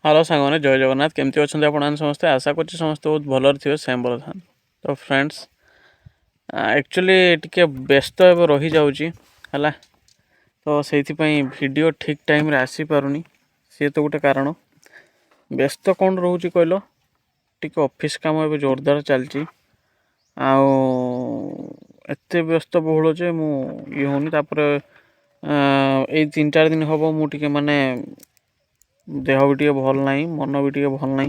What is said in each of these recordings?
Hello सांगने जय जगन्नाथ केमती अच्छा आप समस्ते आशा कर समस्त बहुत भलर थे सेम भल था। तो फ्रेंड्स एक्चुअली टिके व्यस्त एवं रही जाऊँगी है तो से वीडियो ठीक टाइम रे आसी पारुनी सी तो गोटे कारण व्यस्त कौन रोचे कहल टिके ऑफिस काम एवं जोरदार चलती आते व्यस्त बहुल जे मु ये होनी ये 3-4 दिन हम मुझे माने देह भी टे भल ना मन भी टे भल ना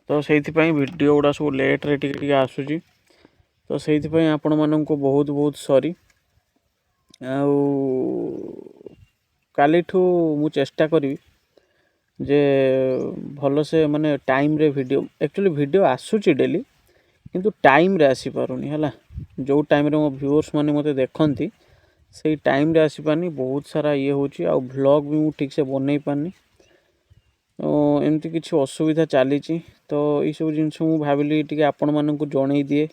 तो से वीडियो गुड़ा सब लेट्रे टे आसूँ तो से आपण मानक बहुत बहुत सॉरी काली मु चेष्टा करी जे भल से माने टाइम रे वीडियो एक्चुअली वीडियो आसूची डेली किंतु टाइम रे आसी पारुनी है जो टाइम रे मो व्यूअर्स माने मते देखंती से टाइम रे आसी पानी बहुत सारा ये होची आ व्लॉग भी मु ठीक से बनै पानी एमती किसी असुविधा चली तो ये सब जिनस मु भाविली टिके आपण मानक जणई दिए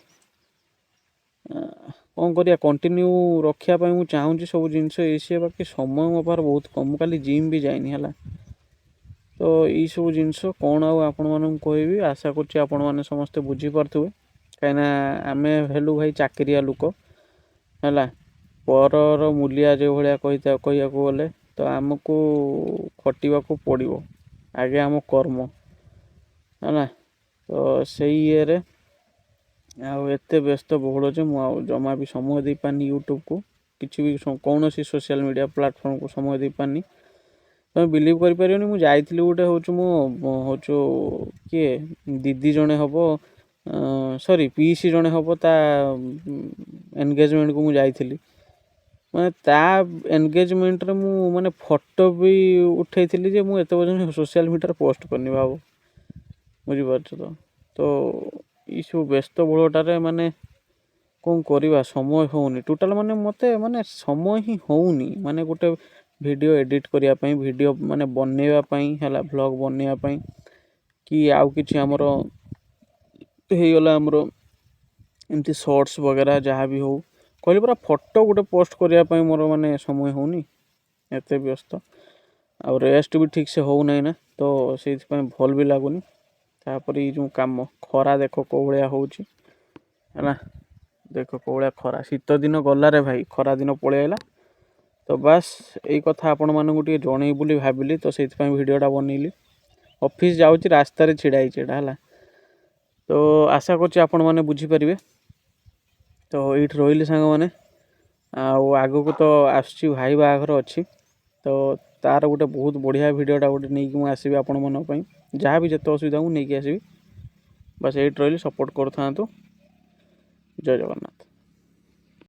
कौन करिया कंटिन्यू रखापी मुझे चाहूँगी सब जिनस ये बाकी समय मो पार बहुत कम काली जिम भी जाइनी है तो ये सब जिनस कौन आपण मानक कहबी आशा करछि आपण माने समस्ते बुझी पारथुबे कहीं आम हेलु भाई चाकरिया लोक है परर मूलिया जो भाया कह गले तो आमको खटिबा को पड़ो आगे आम कर्म है तो से ये आते व्यस्त बहुल जे मुझे जमा भी समय दे पानी यूट्यूब को किसी भी कौन सी सोशल मीडिया प्लेटफॉर्म को समय दे पानी तुम बिलीव कर मुझे जाइली गोटे हूँ किए दीदी जड़े हम सॉरी पीसी जड़े हम ता एनगेजमेंट को मुझे मैं ता एनगेजमेंट रे मु माने फोटो भी उठे जे मुझे पर्यटन सोशल मीडिया पोस्ट करनी भाव बुझीपार तो ये सब व्यस्त बहुलटारे माने कौन करवा समय होनी टोटाल माने मते माने समय ही होनी माने गोटे वीडियो एडिट करने वीडियो माने बनवाई है व्लॉग बनवाई कि आउ कि आमर होगला आमर एमती शॉर्ट्स वगैरह जहाँ भी हो कहली पूरा फोटो गोटे पोस्ट करने मोर माने समय होनी एत व्यस्त आ रेस्ट भी ठीक से हो ना तो से भल भी लगुनि तापर ये जो कम खरा देख कौ भाया है देख कौ भाया खरा शीत दिन गलारे भाई खरा दिन पलैला तो बास यही कथा आपण मानक जन बोली भाविली तो से वीडियोटा बनैली ऑफिस जाऊँगी रास्तार छिड़ाई है तो आशा करछि आपण माने बुझीपारे तो ये रही सांग मैंने आग को तो आसुची भाई बाहाघर अच्छी तो तार गोटे बहुत बढ़िया वीडियोटा गोटे नहीं मुझे आसबि आपण मन जहाँ भी जिते असुविधा मुझे नहीं आसबि बस ये रही सपोर्ट करूँ। जय जगन्नाथ।